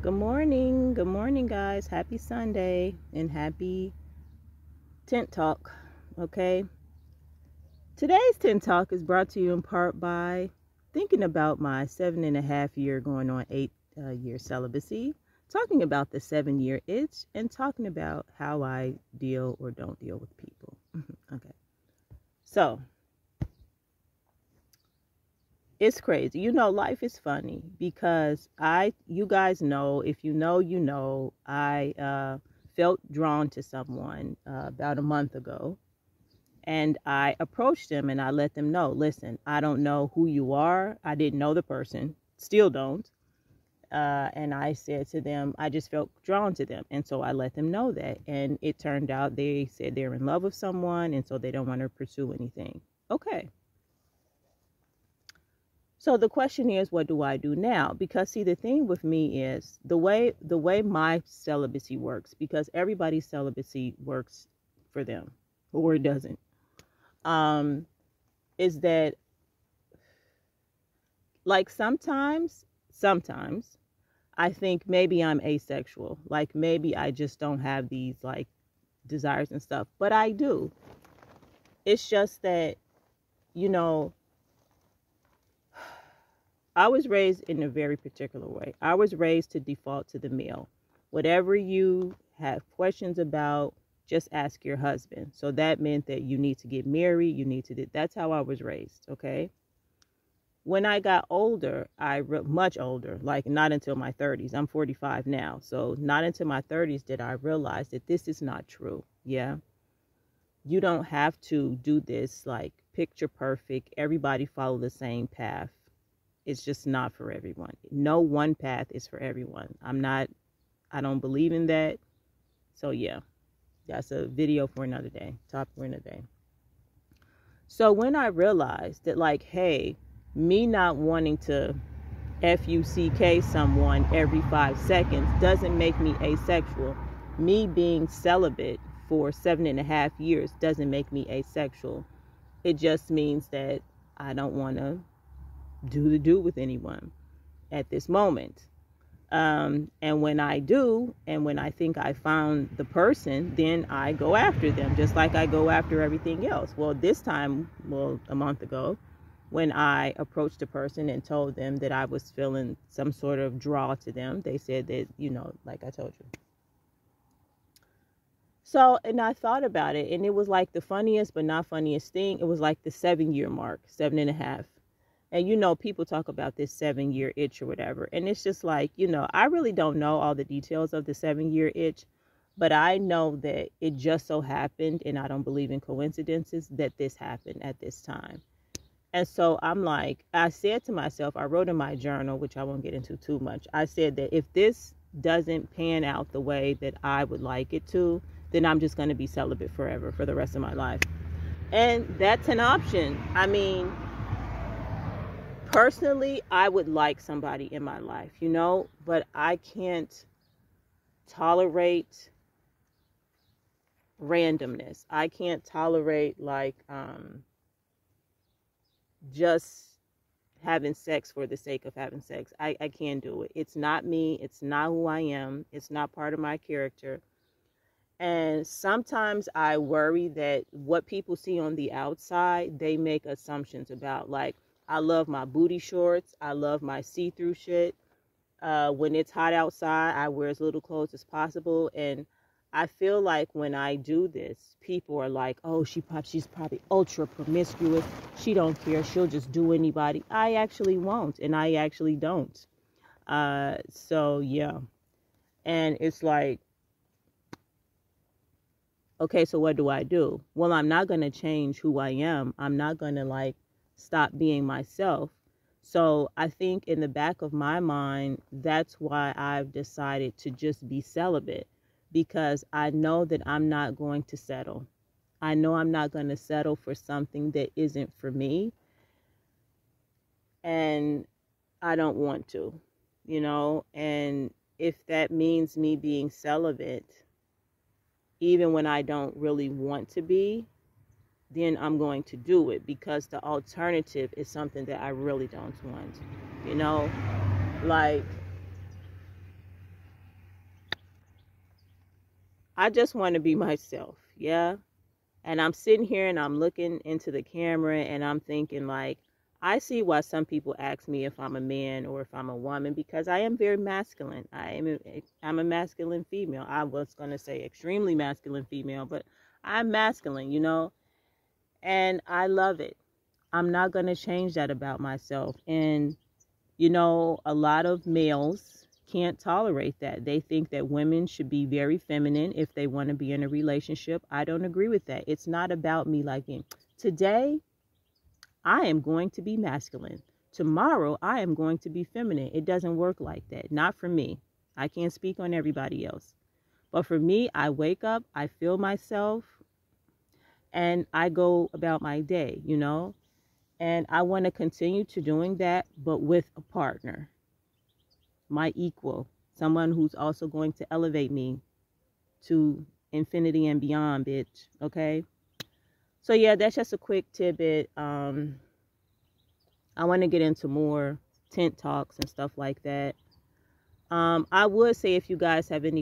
Good morning, guys. Happy Sunday and happy Tent Talk. Okay, today's Tent Talk is brought to you in part by thinking about my 7.5 year going on 8 year celibacy, talking about the 7 year itch, and talking about how I deal or don't deal with people. Okay, so it's crazy. Life is funny because you guys know, if you know, I felt drawn to someone about a month ago, and I approached them and I let them know, listen, I don't know who you are. I didn't know the person, still don't. And I said to them, I just felt drawn to them. And so I let them know that. And it turned out they said they're in love with someone, and so they don't want to pursue anything. Okay. So the question is, what do I do now? Because see, the thing with me is the way my celibacy works, because everybody's celibacy works for them or it doesn't. Um, is that like sometimes I think maybe I'm asexual. Like maybe I just don't have these like desires and stuff, but I do. It's just that, you know, I was raised in a very particular way. I was raised to default to the male. Whatever you have questions about, just ask your husband. So that meant that you need to get married. You need to do. That's how I was raised. Okay. When I got older, much older, like not until my 30s. I'm 45 now. So not until my 30s did I realize that this is not true. Yeah. You don't have to do this like picture perfect. Everybody follow the same path. It's just not for everyone. No one path is for everyone. I don't believe in that. So yeah, that's a video for another day, topic for another day. So when I realized that like, hey, me not wanting to fuck someone every 5 seconds doesn't make me asexual. Me being celibate for 7.5 years doesn't make me asexual. It just means that I don't want to do with anyone at this moment. And when I do, and when I think I found the person, then I go after them, just like I go after everything else. Well, this time, a month ago, when I approached a person and told them that I was feeling some sort of draw to them, they said that, like I told you. So, and I thought about it, and it was like the funniest but not funniest thing. It was like the 7 year mark, 7.5. And people talk about this 7 year itch or whatever. And it's just like, I really don't know all the details of the 7 year itch, but I know that it just so happened, and I don't believe in coincidences, that this happened at this time. And so I'm like, I said to myself, I wrote in my journal, which I won't get into too much. I said that if this doesn't pan out the way that I would like it to, then I'm just going to be celibate forever for the rest of my life. And that's an option. I mean, personally, I would like somebody in my life, but I can't tolerate randomness. I can't tolerate like just having sex for the sake of having sex. I can't do it. It's not me. It's not who I am. It's not part of my character. And sometimes I worry that what people see on the outside, they make assumptions about. Like, I love my booty shorts. I love my see-through shit. When it's hot outside, I wear as little clothes as possible. And I feel like when I do this, people are like, oh, she's probably ultra promiscuous. She don't care. She'll just do anybody. I actually won't, and I actually don't. So, yeah. And it's like, okay, so what do I do? Well, I'm not going to change who I am. I'm not going to like stop being myself. So I think in the back of my mind, that's why I've decided to just be celibate, because I know that I'm not going to settle. I know I'm not going to settle for something that isn't for me. And I don't want to, and if that means me being celibate, even when I don't really want to be, then I'm going to do it, because the alternative is something that I really don't want, like, I just want to be myself. Yeah. And I'm sitting here and I'm looking into the camera and I'm thinking, like, I see why some people ask me if I'm a man or if I'm a woman, because I am very masculine. I'm a masculine female. I was going to say extremely masculine female, but I'm masculine, you know, and I love it. I'm not going to change that about myself. And, you know, a lot of males can't tolerate that. They think that women should be very feminine if they want to be in a relationship. I don't agree with that. It's not about me liking. Today, I am going to be masculine. Tomorrow, I am going to be feminine. It doesn't work like that. Not for me. I can't speak on everybody else. But for me, I wake up, I feel myself, and I go about my day, you know? And I want to continue to doing that, but with a partner, my equal, someone who's also going to elevate me to infinity and beyond, bitch. Okay. So yeah, that's just a quick tidbit. I want to get into more tent talks and stuff like that. I would say if you guys have any